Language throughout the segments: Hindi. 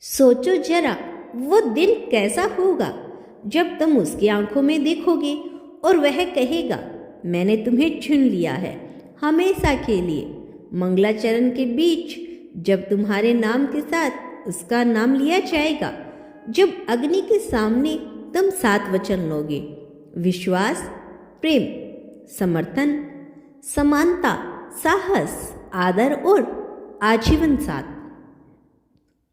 सोचो जरा, वो दिन कैसा होगा जब तुम उसकी आंखों में देखोगे और वह कहेगा, मैंने तुम्हें चुन लिया है हमेशा के लिए। मंगलाचरण के बीच जब तुम्हारे नाम के साथ उसका नाम लिया जाएगा, जब अग्नि के सामने तुम 7 वचन लोगे, विश्वास, प्रेम, समर्थन, समानता, साहस, आदर और आजीवन साथ,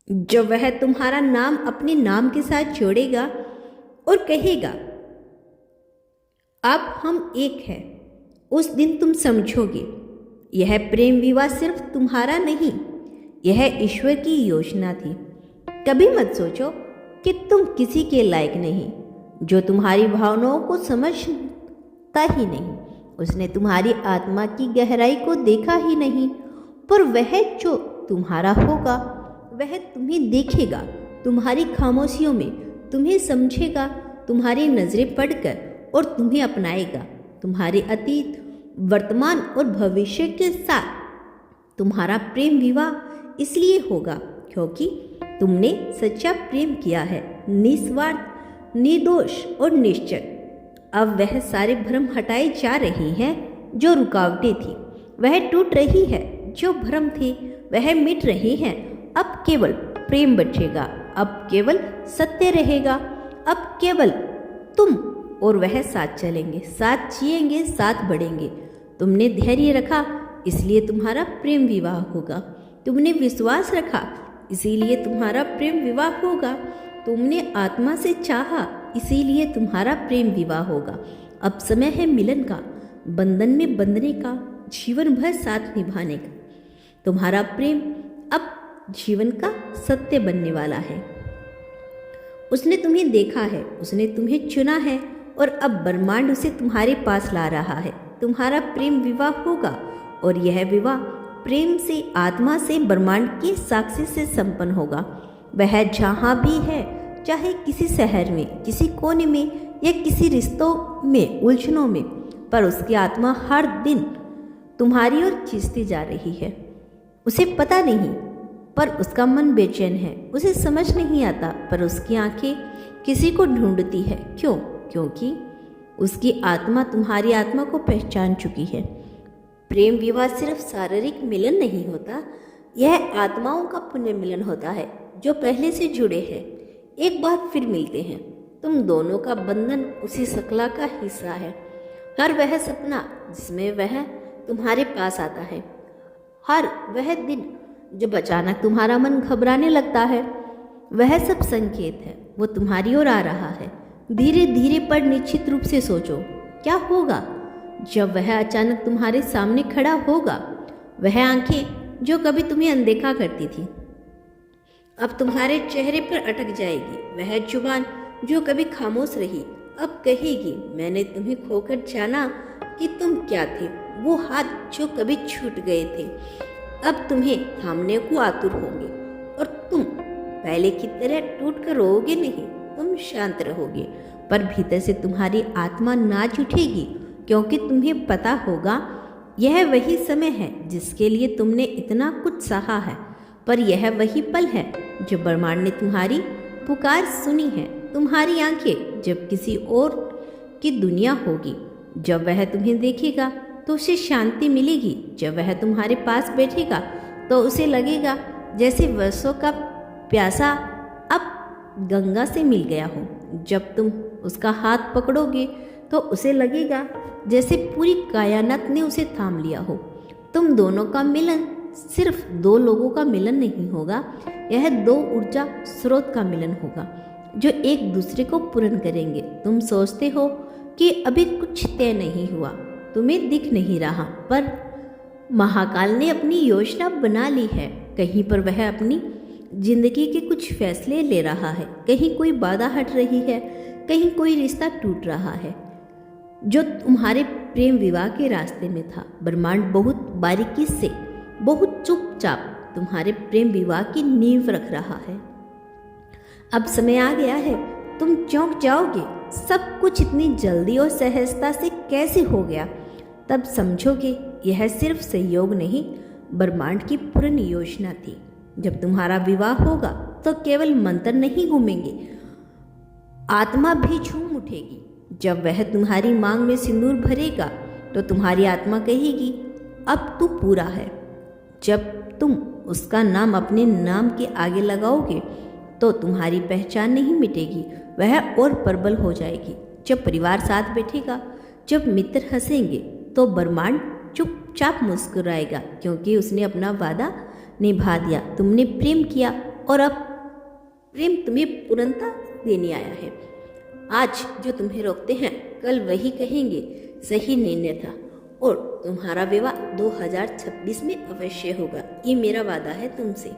जब वह तुम्हारा नाम अपने नाम के साथ जोड़ेगा और कहेगा, अब हम एक हैं, उस दिन तुम समझोगे यह प्रेम विवाह सिर्फ तुम्हारा नहीं, यह ईश्वर की योजना थी। कभी मत सोचो कि तुम किसी के लायक नहीं, जो तुम्हारी भावनाओं को समझता ही नहीं। उसने तुम्हारी आत्मा की गहराई को देखा ही नहीं, पर वह जो तुम्हारा होगा वह तुम्हें देखेगा, तुम्हारी खामोशियों में तुम्हें समझेगा, तुम्हारी नजरें पढ़कर और तुम्हें अपनाएगा। तुम्हारे अतीत, वर्तमान और भविष्य के साथ तुम्हारा प्रेम विवाह इसलिए होगा क्योंकि तुमने सच्चा प्रेम किया है, निस्वार्थ, निर्दोष और निश्चल। अब वह सारे भ्रम हटाए जा रहे हैं जो रुकावटें थी, वह टूट रही है, जो भ्रम थे वह मिट रहे हैं। अब केवल प्रेम बचेगा, अब केवल सत्य रहेगा, अब केवल तुम और वह साथ चलेंगे, साथ जिएंगे, साथ बढ़ेंगे। तुमने धैर्य रखा इसलिए तुम्हारा प्रेम विवाह होगा, तुमने विश्वास रखा इसीलिए तुम्हारा प्रेम विवाह होगा, तुमने आत्मा से चाहा इसीलिए तुम्हारा प्रेम विवाह होगा। अब समय है मिलन का, बंधन में बंधने का, जीवन भर साथ निभाने का। तुम्हारा प्रेम अब जीवन का सत्य बनने वाला है। उसने तुम्हें देखा है, उसने तुम्हें चुना है और अब ब्रह्मांड उसे तुम्हारे पास ला रहा है। तुम्हारा प्रेम विवाह होगा और यह विवाह प्रेम से, आत्मा से, ब्रह्मांड के साक्षी से संपन्न होगा। वह जहाँ भी है, चाहे किसी शहर में, किसी कोने में या किसी रिश्तों में, उलझनों में, पर उसकी आत्मा हर दिन तुम्हारी ओर खींचती जा रही है। उसे पता नहीं पर उसका मन बेचैन है, उसे समझ नहीं आता पर उसकी आंखें किसी को ढूंढती है। क्यों? क्योंकि उसकी आत्मा तुम्हारी आत्मा को पहचान चुकी है। प्रेम विवाह सिर्फ शारीरिक मिलन नहीं होता, यह आत्माओं का पुण्य मिलन होता है जो पहले से जुड़े हैं, एक बार फिर मिलते हैं। तुम दोनों का बंधन उसी शक्ला का हिस्सा है। हर वह सपना जिसमें वह तुम्हारे पास आता है, हर वह दिन जब अचानक तुम्हारा मन घबराने लगता है, वह सब संकेत है, वो तुम्हारी ओर आ रहा है। धीरे धीरे पर निश्चित रूप से सोचो, क्या होगा जब वह अचानक तुम्हारे सामने खड़ा होगा। वह आंखें जो कभी तुम्हें अनदेखा करती थी अब तुम्हारे चेहरे पर अटक जाएगी। वह जुबान जो कभी खामोश रही अब कहेगी, मैंने तुम्हें खोकर जाना कि तुम क्या थे। वो हाथ जो कभी छूट गए थे अब तुम्हें थामने को आतुर होंगे और तुम पहले की तरह टूट कर रोओगे नहीं, तुम शांत रहोगे, पर भीतर से तुम्हारी आत्मा नाच उठेगी क्योंकि तुम्हें पता होगा यह वही समय है जिसके लिए तुमने इतना कुछ सहा है, पर यह वही पल है जब ब्रह्मांड ने तुम्हारी पुकार सुनी है। तुम्हारी आंखें जब किसी और की दुनिया होगी, जब वह तुम्हें देखेगा तो उसे शांति मिलेगी। जब वह तुम्हारे पास बैठेगा तो उसे लगेगा जैसे वर्षों का प्यासा अब गंगा से मिल गया हो। जब तुम उसका हाथ पकड़ोगे तो उसे लगेगा जैसे पूरी कायनात ने उसे थाम लिया हो। तुम दोनों का मिलन सिर्फ 2 लोगों का मिलन नहीं होगा, यह 2 ऊर्जा स्रोत का मिलन होगा जो एक दूसरे को पूर्ण करेंगे। तुम सोचते हो कि अभी कुछ तय नहीं हुआ, तुम्हें दिख नहीं रहा, पर महाकाल ने अपनी योजना बना ली है। कहीं पर वह अपनी जिंदगी के कुछ फैसले ले रहा है, कहीं कोई बाधा हट रही है, कहीं कोई रिश्ता टूट रहा है जो तुम्हारे प्रेम विवाह के रास्ते में था। ब्रह्मांड बहुत बारीकी से, बहुत चुपचाप तुम्हारे प्रेम विवाह की नींव रख रहा है। अब समय आ गया है, तुम चौंक जाओगे, सब कुछ इतनी जल्दी और सहजता से कैसे हो गया। तब समझोगे यह सिर्फ सहयोग नहीं, ब्रह्मांड की पूर्ण योजना थी। जब तुम्हारा विवाह होगा तो केवल मंत्र नहीं घूमेंगे, आत्मा भी झूम उठेगी। जब वह तुम्हारी मांग में सिंदूर भरेगा तो तुम्हारी आत्मा कहेगी अब तू पूरा है। जब तुम उसका नाम अपने नाम के आगे लगाओगे तो तुम्हारी पहचान नहीं मिटेगी, वह और प्रबल हो जाएगी। जब परिवार साथ बैठेगा, जब मित्र हंसेंगे तो ब्रह्मांड चुपचाप मुस्कुराएगा, क्योंकि उसने अपना वादा निभा दिया। तुमने प्रेम किया और अब प्रेम तुम्हें पूर्णता देने आया है। आज जो तुम्हें रोकते हैं कल वही कहेंगे सही निर्णय था और तुम्हारा विवाह 2026 में अवश्य होगा। ये मेरा वादा है तुमसे।